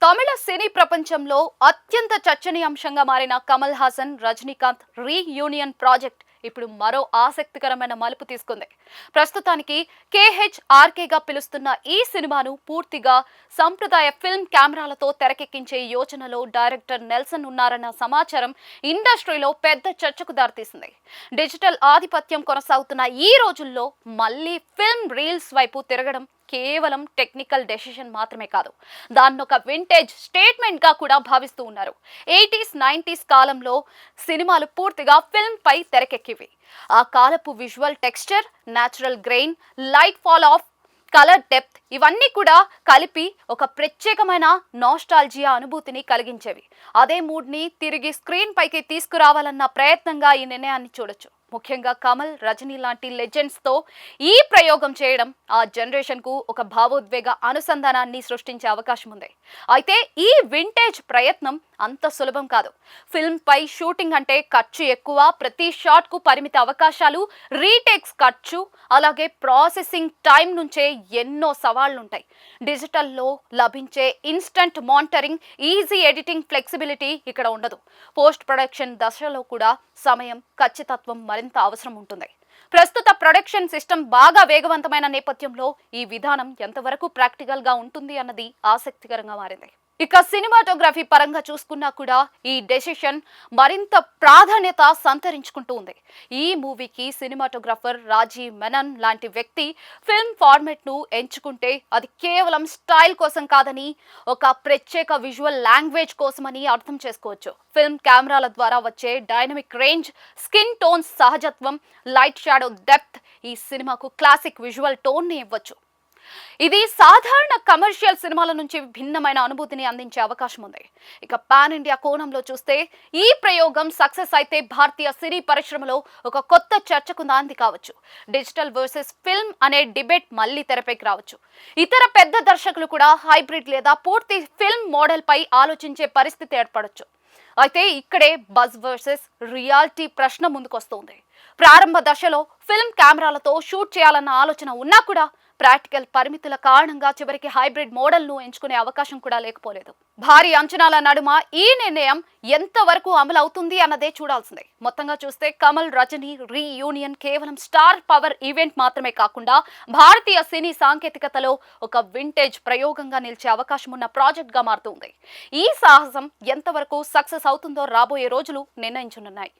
తమిళ సినీ ప్రపంచంలో అత్యంత చర్చనీయాంశంగా మారిన కమల్ హాసన్ రజనీకాంత్ రీయూనియన్ ప్రాజెక్ట్ ఇప్పుడు మరో ఆసక్తికరమైన మలుపు తీసుకుంది. ప్రస్తుతానికి కేహెచ్ఆర్కేగా పిలుస్తున్న ఈ సినిమాను పూర్తిగా సంప్రదాయ ఫిల్మ్ కెమెరాలతో తెరకెక్కించే యోచనలో డైరెక్టర్ నెల్సన్ ఉన్నారన్న సమాచారం ఇండస్ట్రీలో పెద్ద చర్చకు దారితీసింది. డిజిటల్ ఆధిపత్యం కొనసాగుతున్న ఈ రోజుల్లో మళ్ళీ ఫిల్మ్ రీల్స్ వైపు తిరగడం కేవలం టెక్నికల్ డెసిషన్ మాత్రమే కాదు, దాన్ని ఒక వింటేజ్ స్టేట్మెంట్ గా కూడా భావిస్తూ ఉన్నారు. 80s, 90s కాలంలో సినిమాలు పూర్తిగా ఫిల్మ్ పై తెరకెక్కివి. ఆ కాలపు visual texture, natural grain, light fall of, colour depth ఇవన్నీ కూడా కలిపి ఒక ప్రత్యేకమైన నాస్టాల్జియా అనుభూతిని కలిగించేవి. అదే మూడ్ ని తిరిగి స్క్రీన్ పైకి తీసుకురావాలన్న ప్రయత్నంగా ఈ నిర్ణయాన్ని చూడొచ్చు. ముఖ్యంగా కమల్, రజనీ లాంటి లెజెండ్స్ తో ఈ ప్రయోగం చేయడం ఆ జనరేషన్ కు ఒక భావోద్వేగ అనుసంధానాన్ని సృష్టించే అవకాశం ఉంది. అయితే ఈ వింటేజ్ ప్రయత్నం అంత సులభం కాదు. ఫిల్మ్ పై షూటింగ్ అంటే ఖర్చు ఎక్కువ, ప్రతి షాట్ కు పరిమిత అవకాశాలు, రీటేక్స్ ఖర్చు, అలాగే ప్రాసెసింగ్ టైం నుంచే ఎన్నో సవాళ్లు ఉంటాయి. డిజిటల్లో లభించే instant monitoring, easy editing flexibility ఇక్కడ ఉండదు. పోస్ట్ ప్రొడక్షన్ దశలో కూడా సమయం, ఖచ్చితత్వం మరింత అవసరం ఉంటుంది. ప్రస్తుత ప్రొడక్షన్ సిస్టమ్ బాగా వేగవంతమైన నేపథ్యంలో ఈ విధానం ఎంతవరకు ప్రాక్టికల్ గా ఉంటుంది అన్నది ఆసక్తికరంగా మారింది. ఇక సినిమాటోగ్రఫీ పరంగా చూసుకున్నా కూడా ఈ డెసిషన్ మరింత ప్రాధాన్యత సంతరించుకుంటూ ఉంది. ఈ మూవీకి సినిమాటోగ్రాఫర్ రాజీవ్ మెనన్ లాంటి వ్యక్తి ఫిల్మ్ ఫార్మెట్ ను ఎంచుకుంటే అది కేవలం స్టైల్ కోసం కాదని, ఒక ప్రత్యేక విజువల్ లాంగ్వేజ్ కోసమని అర్థం చేసుకోవచ్చు. ఫిల్మ్ కెమెరాల ద్వారా వచ్చే డైనమిక్ రేంజ్, స్కిన్ టోన్స్ సహజత్వం, లైట్ షాడో డెప్త్ ఈ సినిమాకు క్లాసిక్ విజువల్ టోన్ ని ఇవ్వచ్చు. ఇది సాధారణ కమర్షియల్ సినిమాల నుంచి భిన్నమైన అనుభూతిని అందించే అవకాశం ఉంది. ఇక పాన్ ఇండియా కోణంలో చూస్తే ఈ ప్రయోగం సక్సెస్ అయితే భారతీయ సినీ పరిశ్రమలో ఒక కొత్త చర్చకు నాంది కావచ్చు. డిజిటల్ వర్సెస్ ఫిల్మ్ అనే డిబేట్ మళ్ళీ తెరపైకి రావచ్చు. ఇతర పెద్ద దర్శకులు కూడా హైబ్రిడ్ లేదా పూర్తి ఫిల్మ్ మోడల్ పై ఆలోచించే పరిస్థితి ఏర్పడొచ్చు. అయితే ఇక్కడే బజ్ వర్సెస్ రియాలిటీ ప్రశ్న ముందుకొస్తుంది. ప్రారంభ దశలో ఫిల్మ్ కెమెరాలతో షూట్ చేయాలన్న ఆలోచన ఉన్నా కూడా ప్రాక్టికల్ పరిమితుల కారణంగా చివరికి హైబ్రిడ్ మోడల్ ను ఎంచుకునే అవకాశం కూడా లేకపోలేదు. భారీ అంచనాల నడుమ ఈ నిర్ణయం ఎంతవరకు అమలు అవుతుంది అన్నదే చూడాల్సిందే. మొత్తంగా చూస్తే కమల్, రజనీ రీయూనియన్ కేవలం స్టార్ పవర్ ఈవెంట్ మాత్రమే కాకుండా భారతీయ సినీ సాంకేతికతలో ఒక వింటేజ్ ప్రయోగంగా నిలిచే అవకాశం ఉన్న ప్రాజెక్ట్ గా మారుతుంది. ఈ సాహసం ఎంతవరకు సక్సెస్ అవుతుందో రాబోయే రోజులు నిర్ణయించనున్నాయి.